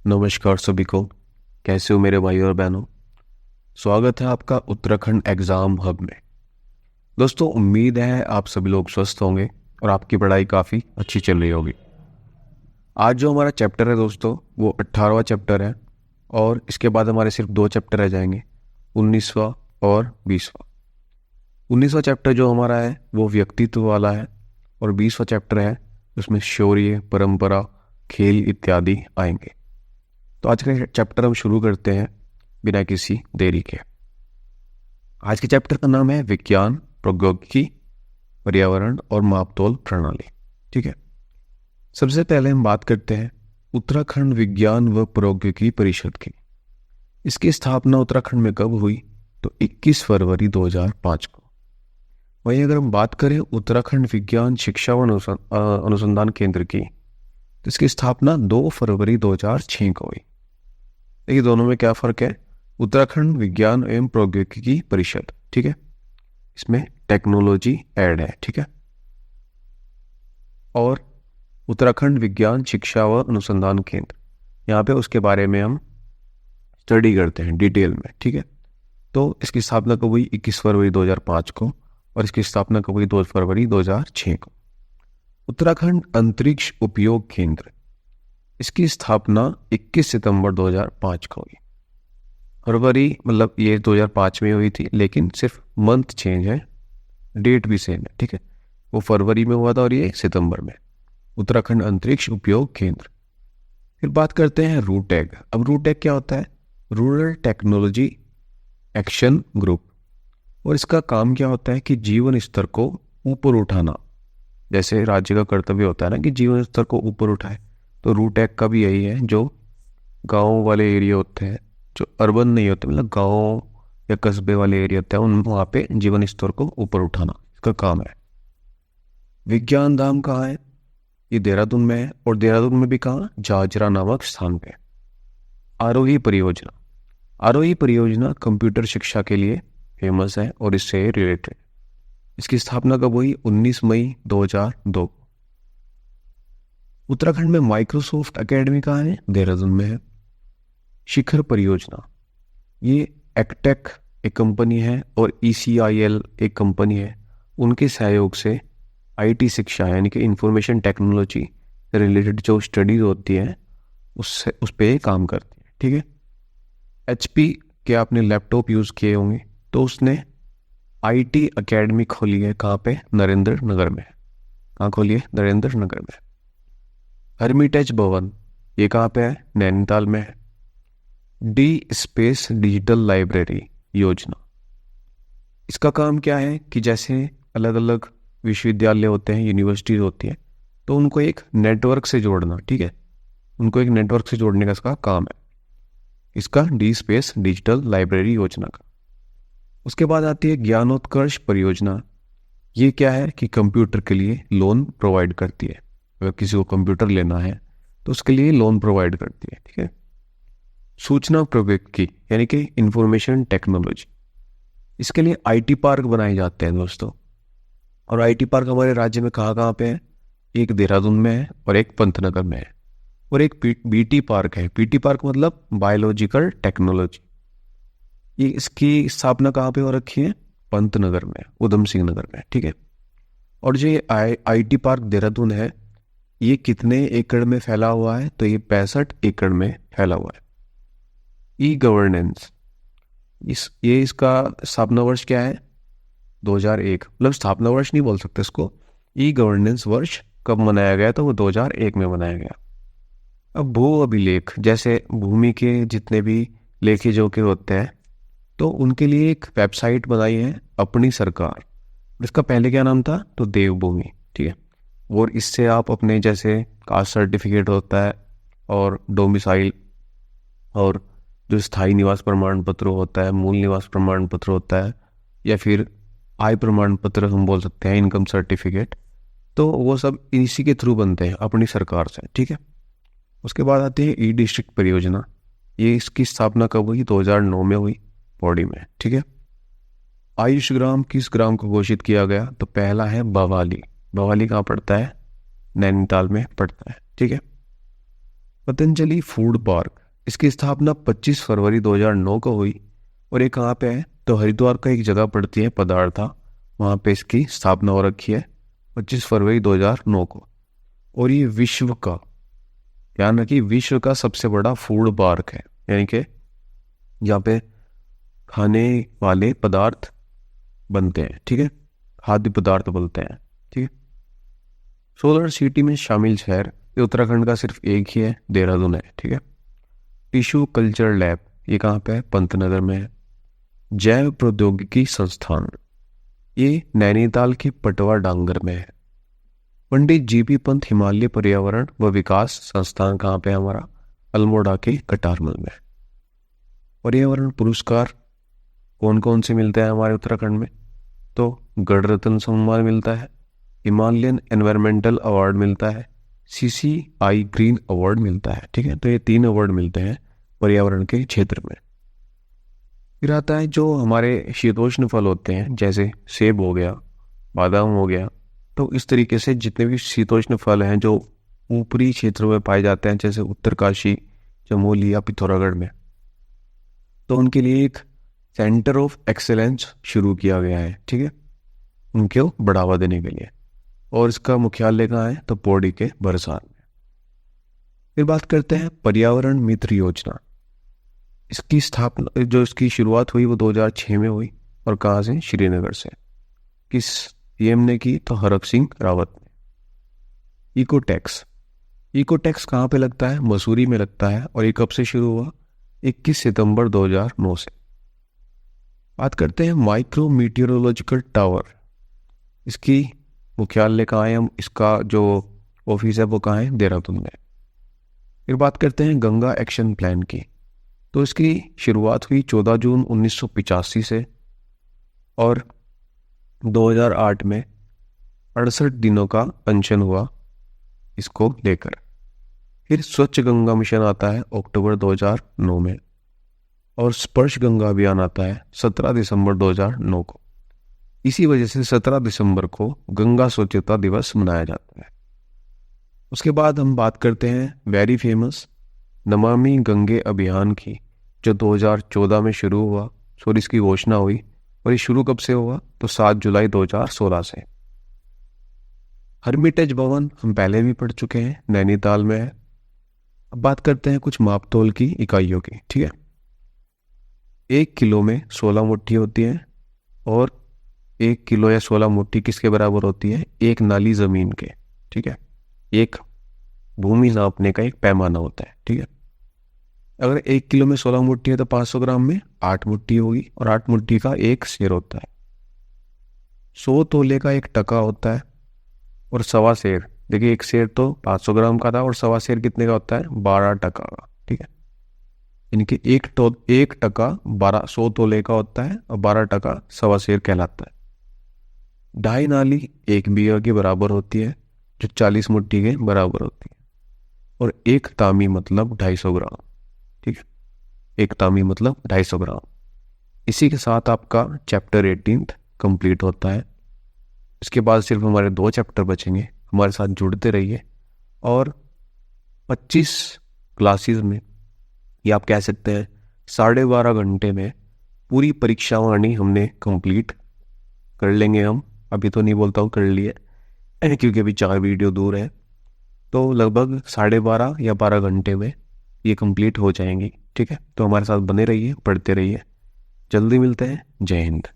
नमस्कार सभी को। कैसे हो मेरे भाई और बहनों। स्वागत है आपका उत्तराखंड एग्जाम हब में। दोस्तों, उम्मीद है आप सभी लोग स्वस्थ होंगे और आपकी पढ़ाई काफ़ी अच्छी चल रही होगी। आज जो हमारा चैप्टर है दोस्तों, वो 18वां चैप्टर है और इसके बाद हमारे सिर्फ 2 चैप्टर रह जाएंगे, 19वां और 20वां। 19वां चैप्टर जो हमारा है वो व्यक्तित्व वाला है और 20वां चैप्टर है उसमें शौर्य, परंपरा, खेल इत्यादि आएंगे। तो आज का चैप्टर हम शुरू करते हैं बिना किसी देरी के। आज के चैप्टर का नाम है विज्ञान, प्रौद्योगिकी, पर्यावरण और मापतोल प्रणाली। ठीक है, सबसे पहले हम बात करते हैं उत्तराखंड विज्ञान व प्रौद्योगिकी परिषद की। इसकी स्थापना उत्तराखंड में कब हुई? तो 21 फरवरी 2005 को। वहीं अगर हम बात करें उत्तराखंड विज्ञान शिक्षा व अनुसंधान केंद्र की, तो इसकी स्थापना 2 फरवरी 2006 को हुई। देखिए, दोनों में क्या फर्क है। उत्तराखंड विज्ञान एवं प्रौद्योगिकी परिषद, ठीक है, इसमें टेक्नोलॉजी ऐड है, ठीक है। और उत्तराखंड विज्ञान शिक्षा व अनुसंधान केंद्र, यहाँ पे उसके बारे में हम स्टडी करते हैं डिटेल में, ठीक है। तो इसकी स्थापना कब हुई? 21 फरवरी 2005 को और इसकी स्थापना कब हुई? 2 फरवरी 2006 को। उत्तराखंड अंतरिक्ष उपयोग केंद्र, इसकी स्थापना 21 सितंबर 2005 को हुई। फरवरी मतलब ये 2005 में हुई थी, लेकिन सिर्फ मंथ चेंज है, डेट भी सेम है, ठीक है। वो फरवरी में हुआ था और ये सितंबर में। उत्तराखंड अंतरिक्ष उपयोग केंद्र। फिर बात करते हैं रूटैग। अब रूटैग क्या होता है? Rural technology action group. और इसका काम क्या होता है कि जीवन स्तर को ऊपर उठाना। जैसे राज्य का कर्तव्य होता है ना कि जीवन स्तर को ऊपर उठाए, तो रूटैग का भी यही है। जो गांव वाले एरिया होते हैं, जो अर्बन नहीं होते, मतलब गांव या कस्बे वाले एरिया होते हैं, उन वहाँ पे जीवन स्तर को ऊपर उठाना इसका काम है। विज्ञान धाम कहाँ है? ये देहरादून में है। और देहरादून में भी कहाँ? जाजरा नामक स्थान पे। आरोही परियोजना। आरोही परियोजना कंप्यूटर शिक्षा के लिए फेमस है और इससे रिलेटेड। इसकी स्थापना कब हुई? 19 मई 2002। उत्तराखंड में माइक्रोसॉफ्ट एकेडमी कहाँ है? देहरादून में है। शिखर परियोजना, ये एक्टेक एक कंपनी है और ECIL एक कंपनी है। उनके सहयोग से IT शिक्षा यानी कि इंफॉर्मेशन टेक्नोलॉजी रिलेटेड जो स्टडीज होती है उस पे काम करती है, ठीक है। HP के आपने लैपटॉप यूज़ किए होंगे, तो उसने IT एकेडमी खोली है। कहाँ पे? नरेंद्र नगर में। कहाँ खोली है? नरेंद्र नगर में। हर्मिटेज भवन, ये कहाँ पे है? नैनीताल में है। डी स्पेस डिजिटल लाइब्रेरी योजना, इसका काम क्या है कि जैसे अलग अलग विश्वविद्यालय होते हैं, यूनिवर्सिटीज होती हैं, तो उनको एक नेटवर्क से जोड़ना, ठीक है। उनको एक नेटवर्क से जोड़ने का इसका काम है, इसका डी स्पेस डिजिटल लाइब्रेरी योजना का। उसके बाद आती है ज्ञानोत्कर्ष परियोजना। ये क्या है कि कंप्यूटर के लिए लोन प्रोवाइड करती है। अगर किसी को कंप्यूटर लेना है तो उसके लिए लोन प्रोवाइड करती है, ठीक है। सूचना प्रौद्योगिकी यानी कि इंफॉर्मेशन टेक्नोलॉजी, इसके लिए IT पार्क बनाए जाते हैं दोस्तों। और IT पार्क हमारे राज्य में कहाँ कहाँ पे है? एक देहरादून में है और एक पंतनगर में है। और एक BT पार्क है। BT पार्क मतलब बायोलॉजिकल टेक्नोलॉजी। ये इसकी स्थापना कहाँ पे हो रखी है? पंतनगर में, उधम सिंह नगर में, ठीक है। और जो ये IT पार्क देहरादून है, ये कितने एकड़ में फैला हुआ है? तो ये 65 एकड़ में फैला हुआ है। ई गवर्नेंस, ये इसका स्थापना वर्ष क्या है? 2001। मतलब स्थापना वर्ष नहीं बोल सकते इसको, ई गवर्नेंस वर्ष कब मनाया गया? तो वो 2001 में मनाया गया। अब भू अभिलेख, जैसे भूमि के जितने भी लेखे जोखे होते हैं, तो उनके लिए एक वेबसाइट बनाई है अपनी सरकार। इसका पहले क्या नाम था? तो देवभूमि, ठीक है। और इससे आप अपने जैसे कास्ट सर्टिफिकेट होता है और डोमिसाइल और जो स्थायी निवास प्रमाण पत्र होता है, मूल निवास प्रमाण पत्र होता है, या फिर आय प्रमाण पत्र हम बोल सकते हैं, इनकम सर्टिफिकेट, तो वो सब इसी के थ्रू बनते हैं अपनी सरकार से, ठीक है। उसके बाद आती है ई डिस्ट्रिक्ट परियोजना। ये इसकी स्थापना कब हुई? 2009 में हुई, पौड़ी में, ठीक है। आयुष ग्राम किस ग्राम को घोषित किया गया? तो पहला है भवाली। भवाली कहाँ पड़ता है? नैनीताल में पड़ता है, ठीक है। पतंजलि फूड पार्क, इसकी स्थापना 25 फरवरी 2009 को हुई और ये कहाँ पे है? तो हरिद्वार का एक जगह पड़ती है पदार्था, वहाँ पे इसकी स्थापना हो रखी है 25 फरवरी 2009 को। और ये विश्व का, ध्यान रखिए, विश्व का सबसे बड़ा फूड पार्क है, यानी कि जहाँ पे खाने वाले पदार्थ बनते हैं, ठीक है, खाद्य पदार्थ बनते हैं, ठीक है। सोलर सिटी में शामिल शहर ये उत्तराखंड का सिर्फ एक ही है, देहरादून है, ठीक है। टिश्यू कल्चर लैब ये कहाँ पे है? पंतनगर में है। जैव प्रौद्योगिकी संस्थान ये नैनीताल के पटवा डांगर में है। पंडित जीपी पंत हिमालय पर्यावरण व विकास संस्थान कहाँ पे है? हमारा अल्मोड़ा के कटारमल में। पर्यावरण पुरस्कार कौन कौन से मिलते हैं हमारे उत्तराखंड में? तो गणरत्न सम्मान मिलता है, हिमालयन एनवायरमेंटल अवार्ड मिलता है, CCI ग्रीन अवार्ड मिलता है, ठीक है। तो ये 3 अवार्ड मिलते हैं पर्यावरण के क्षेत्र में। फिर आता है जो हमारे शीतोष्ण फल होते हैं, जैसे सेब हो गया, बादाम हो गया। तो इस तरीके से जितने भी शीतोष्ण फल हैं जो ऊपरी क्षेत्रों में पाए जाते हैं, जैसे उत्तरकाशी, चमोली या पिथौरागढ़ में, तो उनके लिए एक सेंटर ऑफ एक्सेलेंस शुरू किया गया है, ठीक है, उनको बढ़ावा देने के लिए। और इसका मुख्यालय कहाँ है? तो पौड़ी के बरसात में। फिर बात करते हैं पर्यावरण मित्र योजना। इसकी स्थापना, जो इसकी शुरुआत हुई वो 2006 में हुई और कहाँ से? श्रीनगर से। किस PM ने की? तो हरक सिंह रावत ने। इको टैक्स कहाँ पे लगता है? मसूरी में लगता है। और ये कब से शुरू हुआ? 21 सितंबर 2009 से। बात करते हैं माइक्रो मीटियोरोलॉजिकल टावर, इसकी मुख्यालय कहाँ है? इसका जो ऑफिस है वो कहाँ है? देहरादून में। फिर बात करते हैं गंगा एक्शन प्लान की। तो इसकी शुरुआत हुई 14 जून 1985 से और 2008 में 68 दिनों का अनशन हुआ इसको लेकर। फिर स्वच्छ गंगा मिशन आता है अक्टूबर 2009 में और स्पर्श गंगा अभियान आता है 17 दिसंबर 2009 को। इसी वजह से 17 दिसंबर को गंगा स्वच्छता दिवस मनाया जाता है। उसके बाद हम बात करते हैं वेरी फेमस नमामि गंगे अभियान की, जो 2014 में शुरू हुआ। सॉरी, इसकी घोषणा हुई। और ये शुरू कब से हुआ? तो 7 जुलाई 2016 से। हर्मिटेज भवन हम पहले भी पढ़ चुके हैं, नैनीताल में है। अब बात करते हैं कुछ मापतोल की इकाइयों की, ठीक है। 1 किलो में 16 मुट्ठी होती है और 1 किलो या 16 मुट्ठी किसके बराबर होती है? एक नाली जमीन के, ठीक है। एक भूमि नापने का एक पैमाना होता है, ठीक है। अगर 1 किलो में 16 मुट्ठी है तो 500 ग्राम में 8 मुट्ठी होगी और 8 मुट्ठी का एक सेर होता है। 100 तोले का एक टका होता है और सवा सेर, देखिए एक सेर तो 500 ग्राम का था और सवा सेर कितने का होता है? 12 टका का, ठीक है। इनके एक टका 100 तोले का होता है और 12 टका सवा सेर कहलाता है। 2.5 नाली 1 बीघा के बराबर होती है, जो 40 मुट्ठी के बराबर होती है। और 1 तामी मतलब 250 ग्राम, ठीक है। 1 तामी मतलब 250 ग्राम। इसी के साथ आपका चैप्टर 18 कंप्लीट होता है। इसके बाद सिर्फ हमारे 2 चैप्टर बचेंगे। हमारे साथ जुड़ते रहिए और 25 क्लासेस में, या आप कह सकते हैं 12.5 घंटे में पूरी परीक्षा वाणी हमने कंप्लीट कर लेंगे हम। अभी तो नहीं बोलता हूँ कर लिए, क्योंकि अभी 4 वीडियो दूर है। तो लगभग 12.5 या 12 घंटे में ये कंप्लीट हो जाएंगी, ठीक है। तो हमारे साथ बने रहिए, पढ़ते रहिए। जल्दी मिलते हैं। जय हिंद।